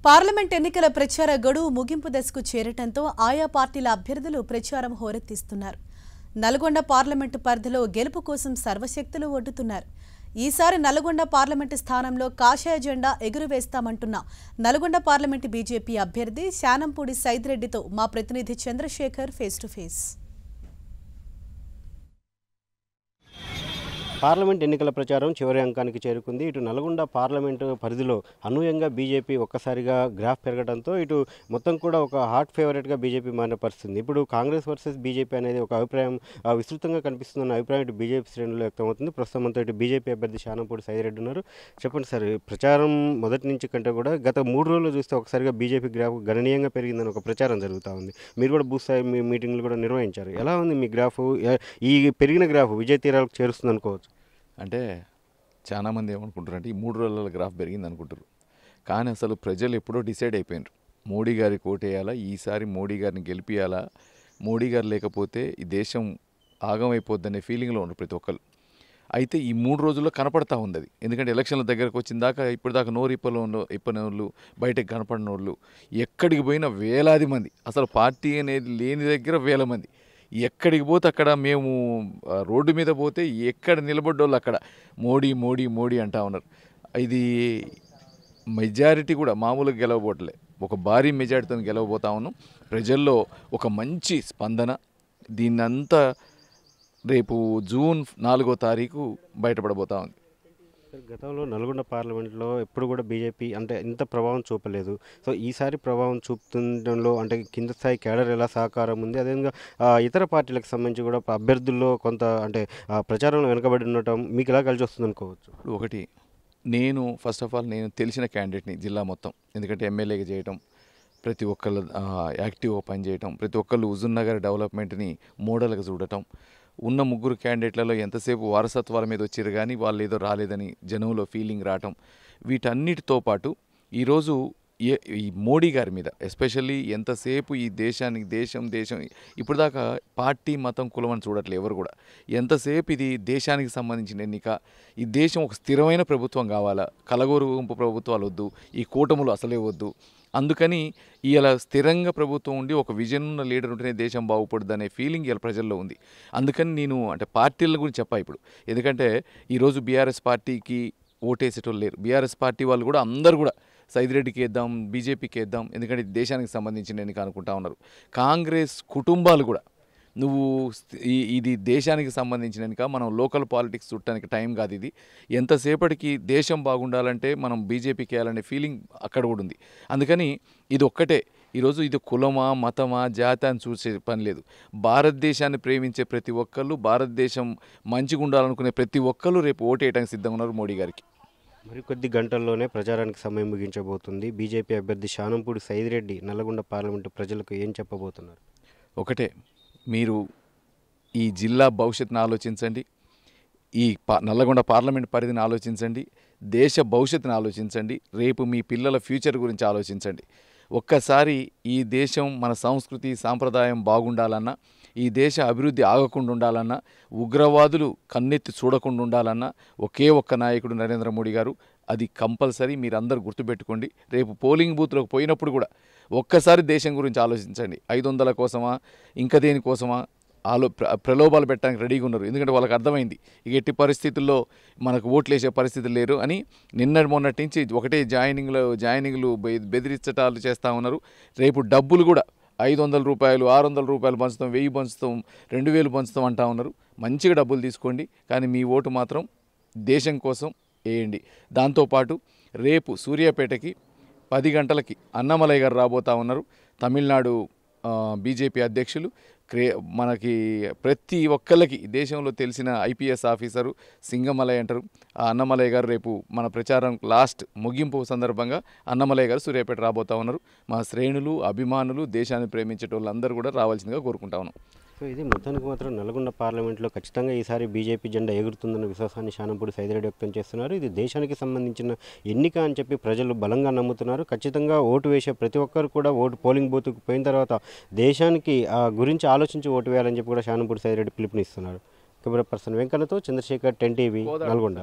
Parliament ఎన్నికల ప్రచార గడువు ముగింపు దశకు చేరటంతో ఆయా పార్టీల అభ్యర్థులు ప్రచారం హోరెత్తిస్తున్నారు. నల్గొండ పార్లమెంటు పరిధిలో గెలుపు కోసం సర్వశక్తులు ఒడ్డుతున్నారు. ఈసారి నల్గొండ పార్లమెంటు స్థానంలో కాషాయ జెండా ఎగురవేస్తామంటున్న నల్గొండ పార్లమెంటు బీజేపీ అభ్యర్థి శానంపూడి సైదిరెడ్డితో మా ప్రతినిధి Chandrashekhar face to face. Parliament ఎన్నికల ప్రచారం చివరి అంకానికి చేరుకుంది. ఇటు నల్గొండ పార్లమెంటు పరిధిలో అనూహ్యంగా బీజేపీ ఒక్కసారిగా గ్రాఫ్ పెరగడంతో ఇటు మొత్తం కూడా ఒక హాట్ ఫేవరెట్గా బీజేపీ మారిన పరిస్థితి. ఇప్పుడు కాంగ్రెస్ వర్సెస్ బీజేపీ అనేది ఒక అభిప్రాయం విస్తృతంగా కనిపిస్తుందన్న అభిప్రాయం ఇటు బీజేపీ శ్రేణుల్లో వ్యక్తమవుతుంది. ప్రస్తుతం అంతా ఇటు బీజేపీ అభ్యర్థి శానంపూడి సైదిరెడ్డి ఉన్నారు. చెప్పండి సార్, ప్రచారం మొదటి నుంచి కంటే కూడా గత 3 రోజులు చూస్తే ఒకసారిగా బీజేపీ గ్రాఫ్ గణనీయంగా పెరిగిందని ఒక ప్రచారం జరుగుతూ ఉంది. మీరు కూడా బూత్ స్థాయి మీటింగ్లు కూడా నిర్వహించారు. ఎలా ఉంది మీ గ్రాఫ్? ఈ పెరిగిన గ్రాఫ్ విజయ తీరాలకు చేరుస్తుంది అనుకోవచ్చు? అంటే చాలామంది ఏమనుకుంటారు అంటే ఈ 3 రోజుల గ్రాఫ్ పెరిగింది అనుకుంటారు. కానీ అసలు ప్రజలు ఎప్పుడో డిసైడ్ అయిపోయినారు. మోడీ గారికి ఓటేయాలా, ఈసారి మోడీ గారిని గెలిపియాలా, మోడీ గారు లేకపోతే ఈ దేశం ఆగమైపోద్దనే ఫీలింగ్లో ఉన్నారు ప్రతి ఒక్కరు. అయితే ఈ 3 రోజుల్లో కనపడతా ఉంది అది. ఎందుకంటే ఎలక్షన్ల దగ్గరకు వచ్చిన దాకా ఇప్పటిదాకా ఇప్పని వాళ్ళు, బయటకు కనపడిన వాళ్ళు, ఎక్కడికి పోయినా వేలాది మంది, అసలు పార్టీ అనేది లేని దగ్గర వేల మంది, ఎక్కడికి పోతే అక్కడ మేము రోడ్డు మీద పోతే ఎక్కడ నిలబడ్డోళ్ళు అక్కడ మోడీ మోడీ మోడీ అంటా ఉన్నారు. ఇది మెజారిటీ కూడా మామూలుగా గెలవబోట్లే, ఒక భారీ మెజారిటీతో గెలవబోతా ఉన్నాం. ప్రజల్లో ఒక మంచి స్పందన. దీన్నంతా రేపు జూన్ 4వ తారీఖు బయటపడబోతా ఉంది. గతంలో నల్గొండ పార్లమెంట్లో ఎప్పుడు కూడా బీజేపీ అంటే ఇంత ప్రభావం చూపలేదు. సో ఈసారి ప్రభావం చూపుతుండడంలో అంటే కింద స్థాయి కేడర్ ఎలా సహకారం ఉంది, అదేవిధంగా ఇతర పార్టీలకు సంబంధించి కూడా అభ్యర్థుల్లో కొంత అంటే ప్రచారంలో వెనుకబడి ఉండటం మీకు ఎలా కలిసి వస్తుంది అనుకోవచ్చు? ఒకటి, నేను ఫస్ట్ ఆఫ్ ఆల్ నేను తెలిసిన క్యాండిడేట్ని జిల్లా మొత్తం, ఎందుకంటే ఎమ్మెల్యేగా చేయటం, ప్రతి ఒక్కళ్ళు యాక్టివ్గా పనిచేయటం, ప్రతి ఒక్కళ్ళు హుజూర్నగర్ డెవలప్మెంట్ని మోడల్గా చూడటం. ఉన్న 3 క్యాండిడేట్లలో ఎంతసేపు వారసత్వాల మీద వచ్చారు కానీ వాళ్ళు ఏదో రాలేదని జనంలో ఫీలింగ్ రావటం, వీటన్నిటితో పాటు ఈరోజు ఈ మోడీ గారి మీద ఎస్పెషల్లీ ఎంతసేపు ఈ దేశానికి దేశం ఇప్పుడు దాకా పార్టీ మతం కులం అని చూడట్లేదు ఎవరు కూడా. ఎంతసేపు ఇది దేశానికి సంబంధించిన ఎన్నిక, ఈ దేశం ఒక స్థిరమైన ప్రభుత్వం కావాలా, కలగూరు గుంపు ప్రభుత్వాలు వద్దు, ఈ కూటములు అసలే వద్దు. అందుకని ఇలా స్థిరంగా ప్రభుత్వం ఉండి ఒక విజన్ ఉన్న లీడర్ ఉంటేనే దేశం బాగుపడుద్ది అనే ఫీలింగ్ ఇలా ప్రజల్లో ఉంది. అందుకని నేను అంటే పార్టీల గురించి చెప్పా ఇప్పుడు, ఎందుకంటే ఈరోజు బీఆర్ఎస్ పార్టీకి ఓటేసేటోళ్ళు లేరు. బీఆర్ఎస్ పార్టీ వాళ్ళు కూడా అందరూ కూడా సైదిరెడ్డికి వేద్దాం, బీజేపీకి వేద్దాం, ఎందుకంటే దేశానికి సంబంధించిన ఎన్నిక అనుకుంటా ఉన్నారు. కాంగ్రెస్ కుటుంబాలు కూడా ఇది దేశానికి సంబంధించిన ఎన్నిక, మనం లోకల్ పాలిటిక్స్ చుట్టానికి టైం కాదు ఇది. ఎంతసేపటికి దేశం బాగుండాలంటే మనం బీజేపీకి వేయాలనే ఫీలింగ్ అక్కడ కూడా ఉంది. అందుకని ఇది ఒక్కటే, ఈరోజు ఇది కులమా మతమా జాతి అని చూసే పని లేదు. భారతదేశాన్ని ప్రేమించే ప్రతి ఒక్కళ్ళు, భారతదేశం మంచిగా ఉండాలనుకునే ప్రతి ఒక్కళ్ళు రేపు ఓటేయడానికి సిద్ధంగా ఉన్నారు మోడీ గారికి. మరికొద్ది గంటల్లోనే ప్రచారానికి సమయం ముగించబోతుంది. బీజేపీ అభ్యర్థి శానంపూడి సైదిరెడ్డి నల్గొండ పార్లమెంటు ప్రజలకు ఏం చెప్పబోతున్నారు? ఒకటే, మీరు ఈ జిల్లా భవిష్యత్తును ఆలోచించండి, ఈ నల్లగొండ పార్లమెంట్ పరిధిని ఆలోచించండి, దేశ భవిష్యత్తును ఆలోచించండి, రేపు మీ పిల్లల ఫ్యూచర్ గురించి ఆలోచించండి. ఒక్కసారి ఈ దేశం మన సంస్కృతి సాంప్రదాయం బాగుండాలన్నా, ఈ దేశ అభివృద్ధి ఆగకుండా ఉండాలన్నా, ఉగ్రవాదులు కన్నెత్తి చూడకుండా ఉండాలన్నా ఒకే ఒక్క నాయకుడు నరేంద్ర మోడీ గారు. అది కంపల్సరీ మీరందరూ గుర్తుపెట్టుకోండి. రేపు పోలింగ్ బూత్లోకి పోయినప్పుడు కూడా ఒక్కసారి దేశం గురించి ఆలోచించండి. 500 కోసమా ఇంకా దేనికోసమా ప్రలోభాలు పెట్టడానికి రెడీగా ఉన్నారు. ఎందుకంటే వాళ్ళకి అర్థమైంది ఇక ఎట్టి పరిస్థితుల్లో మనకు ఓట్లు వేసే పరిస్థితులు లేరు అని. మొన్నటి నుంచి ఒకటే జాయినింగ్లు బెదిరించటాలు చేస్తూ ఉన్నారు. రేపు డబ్బులు కూడా 500 రూపాయలు 600 రూపాయలు పంచుతాం, 1000 పంచుతాం, 2000 పంచుతాం అంటా ఉన్నారు. మంచిగా డబ్బులు తీసుకోండి, కానీ మీ ఓటు మాత్రం దేశం కోసం వేయండి. దాంతోపాటు రేపు సూర్యాపేటకి 10 గంటలకి అన్నమలై గారు రాబోతూ ఉన్నారు. తమిళనాడు బీజేపీ అధ్యక్షులు. మనకి ప్రతి ఒక్కళ్ళకి దేశంలో తెలిసిన ఐపీఎస్ ఆఫీసరు సింగమలై అంటారు. ఆ అన్నమలై గారు రేపు మన ప్రచారం లాస్ట్ ముగింపు సందర్భంగా అన్నమలై గారు సూర్యాపేట రాబోతూ ఉన్నారు. మా శ్రేణులు, అభిమానులు, దేశాన్ని ప్రేమించే వాళ్ళందరూ కూడా రావాల్సిందిగా కోరుకుంటా ఉన్నాం. సో ఇది మొత్తానికి మాత్రం నల్గొండ పార్లమెంట్లో ఖచ్చితంగా ఈసారి బీజేపీ జెండా ఎగురుతుందన్న విశ్వాసాన్ని శానంపూడి సైదిరెడ్డి వ్యక్తం చేస్తున్నారు. ఇది దేశానికి సంబంధించిన ఎన్నిక అని చెప్పి ప్రజలు బలంగా నమ్ముతున్నారు. ఖచ్చితంగా ఓటు వేసే ప్రతి ఒక్కరు కూడా పోలింగ్ బూత్కు పోయిన తర్వాత దేశానికి గురించి ఆలోచించి ఓటు వేయాలని చెప్పి కూడా శానంపూడి సైదిరెడ్డి పిలుపునిస్తున్నారు. కెమెరా పర్సన్ వెంకన్నతో చంద్రశేఖర్, 10 టీవీ, నల్గొండ.